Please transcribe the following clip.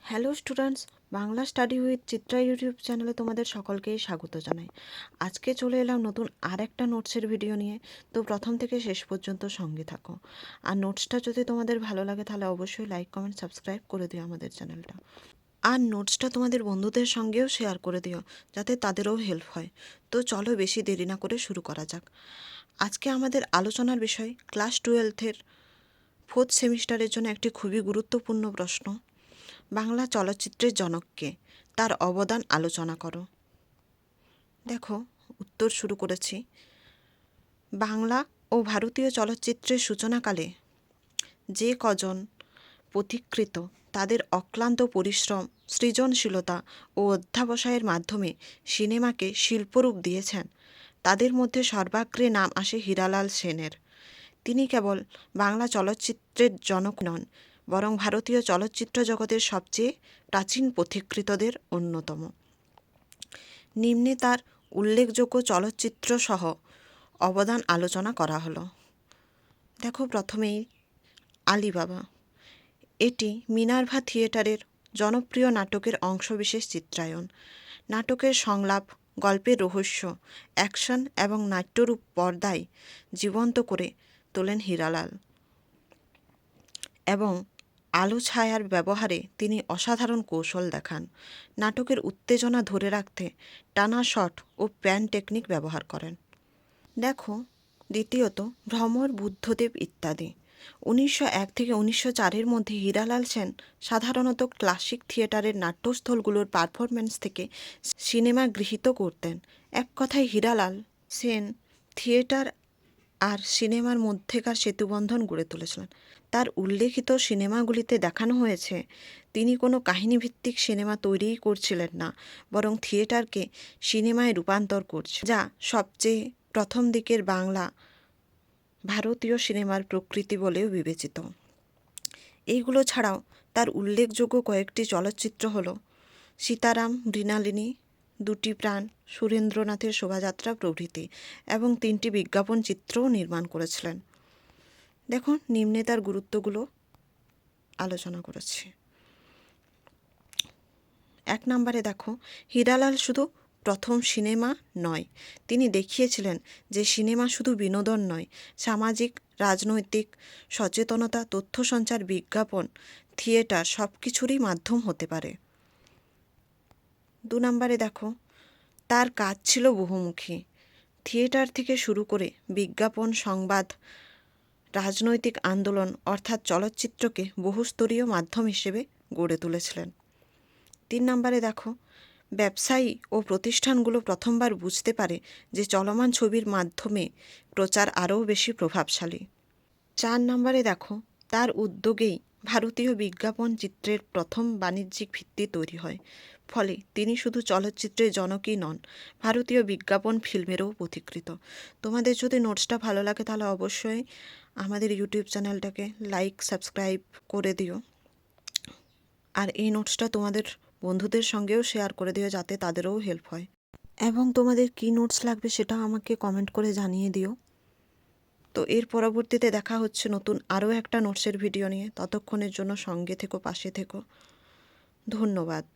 Hello students, Bangla study with Chitra YouTube চ্যানেলে তোমাদের সকলকেই স্বাগত জানাই। আজকে চলে এলাম নতুন আর একটা নোটসের ভিডিও নিয়ে। তো প্রথম থেকে শেষ পর্যন্ত সঙ্গে থাকো। আর নোটসটা যদি তোমাদের ভালো লাগে তাহলে অবশ্যই লাইক, কমেন্ট, সাবস্ক্রাইব করে দিও আমাদের চ্যানেলটা। আর নোটসটা তোমাদের বন্ধুদের সঙ্গেও শেয়ার করে দিও, যাতে তাদেরও হেল্প হয়। তো চলো বেশি দেরি না করে শুরু করা যাক। আজকে আমাদের আলোচনার বিষয় ক্লাস 12-এর 4th সেমিস্টারের জন্য একটি খুবই গুরুত্বপূর্ণ প্রশ্ন। বাংলা চলচ্চিত্রের জনক কে? তার অবদান আলোচনা করো। দেখো, উত্তর শুরু করেছি। বাংলা ও ভারতীয় চলচ্চিত্রের সূচনাকালে যে কজন পথিকৃৎ তাদের অক্লান্ত পরিশ্রম, সৃজনশীলতা ও অধ্যাবসায়ের মাধ্যমে সিনেমাকে শিল্পরূপ দিয়েছেন, তাদের মধ্যে সর্বাগ্রে নাম আসে হীরালাল সেনের। তিনি কেবল বাংলা চলচ্চিত্রের জনক নন, বরং ভারতীয় চলচ্চিত্র জগতের সবচেয়ে প্রাচীন পথিকৃতদের অন্যতম। নিম্নে তার উল্লেখযোগ্য চলচ্চিত্রসহ অবদান আলোচনা করা হলো। দেখো, প্রথমেই আলিবাবা। এটি মিনার্ভা থিয়েটারের জনপ্রিয় নাটকের অংশবিশেষ চিত্রায়ন। নাটকের সংলাপ, গল্পের রহস্য, অ্যাকশন এবং নাট্যরূপ পর্দায় জীবন্ত করে তোলেন হীরালাল, এবং আলো ছায়ার ব্যবহারে তিনি অসাধারণ কৌশল দেখান। নাটকের উত্তেজনা ধরে রাখতে টানা শট ও প্যান টেকনিক ব্যবহার করেন। দেখো, দ্বিতীয়ত ভ্রমর, বুদ্ধদেব ইত্যাদি। 1901 থেকে 1904-এর মধ্যে হীরালাল সেন সাধারণত ক্লাসিক থিয়েটারের নাট্যস্থলগুলোর পারফরমেন্স থেকে সিনেমা গৃহীত করতেন। এক কথায় হীরালাল সেন থিয়েটার আর সিনেমার মধ্যেকার সেতুবন্ধন গড়ে তুলেছিলেন। তার উল্লেখিত সিনেমাগুলিতে দেখানো হয়েছে তিনি কোনো কাহিনীভিত্তিক সিনেমা তৈরিই করছিলেন না, বরং থিয়েটারকে সিনেমায় রূপান্তর করছে, যা সবচেয়ে প্রথম দিকের বাংলা ভারতীয় সিনেমার প্রকৃতি বলেও বিবেচিত। এইগুলো ছাড়াও তার উল্লেখযোগ্য কয়েকটি চলচ্চিত্র হল সীতারাম, মৃণালিনী, দুটি প্রাণ, সুরেন্দ্রনাথের শোভাযাত্রা প্রভৃতি, এবং 3টি বিজ্ঞাপন চিত্রও নির্মাণ করেছিলেন। দেখো, নিম্নে তার গুরুত্বগুলো আলোচনা করেছি। 1 নম্বরে দেখো, হীরালাল শুধু প্রথম সিনেমা নয়, তিনি দেখিয়েছিলেন যে সিনেমা শুধু বিনোদন নয়, সামাজিক, রাজনৈতিক সচেতনতা, তথ্য সঞ্চার, বিজ্ঞাপন, থিয়েটার সব কিছুরই মাধ্যম হতে পারে। 2 নম্বরে দেখো, তার কাজ ছিল বহুমুখী। থিয়েটার থেকে শুরু করে বিজ্ঞাপন, সংবাদ, রাজনৈতিক আন্দোলন, অর্থাৎ চলচ্চিত্রকে বহুস্তরীয় মাধ্যম হিসেবে গড়ে তুলেছিলেন। 3 নম্বরে দেখো, ব্যবসায়ী ও প্রতিষ্ঠানগুলো প্রথমবার বুঝতে পারে যে চলমান ছবির মাধ্যমে প্রচার আরও বেশি প্রভাবশালী। 4 নম্বরে দেখো, তার উদ্যোগেই ভারতীয় বিজ্ঞাপন চিত্রের প্রথম বাণিজ্যিক ভিত্তি তৈরি হয়। ফলে তিনি শুধু চলচ্চিত্রের জনকই নন, ভারতীয় বিজ্ঞাপন ফিল্মেরও পথিকৃৎ। তোমাদের যদি নোটসটা ভালো লাগে তাহলে অবশ্যই আমাদের ইউটিউব চ্যানেলটাকে লাইক, সাবস্ক্রাইব করে দিও। আর এই নোটসটা তোমাদের বন্ধুদের সঙ্গেও শেয়ার করে দিও, যাতে তাদেরও হেল্প হয়। এবং তোমাদের কী নোটস লাগবে সেটাও আমাকে কমেন্ট করে জানিয়ে দিও। তো এর পরবর্তীতে দেখা হচ্ছে নতুন আরও একটা নোটসের ভিডিও নিয়ে। ততক্ষণের জন্য সঙ্গে থেকো, পাশে থেকো। ধন্যবাদ।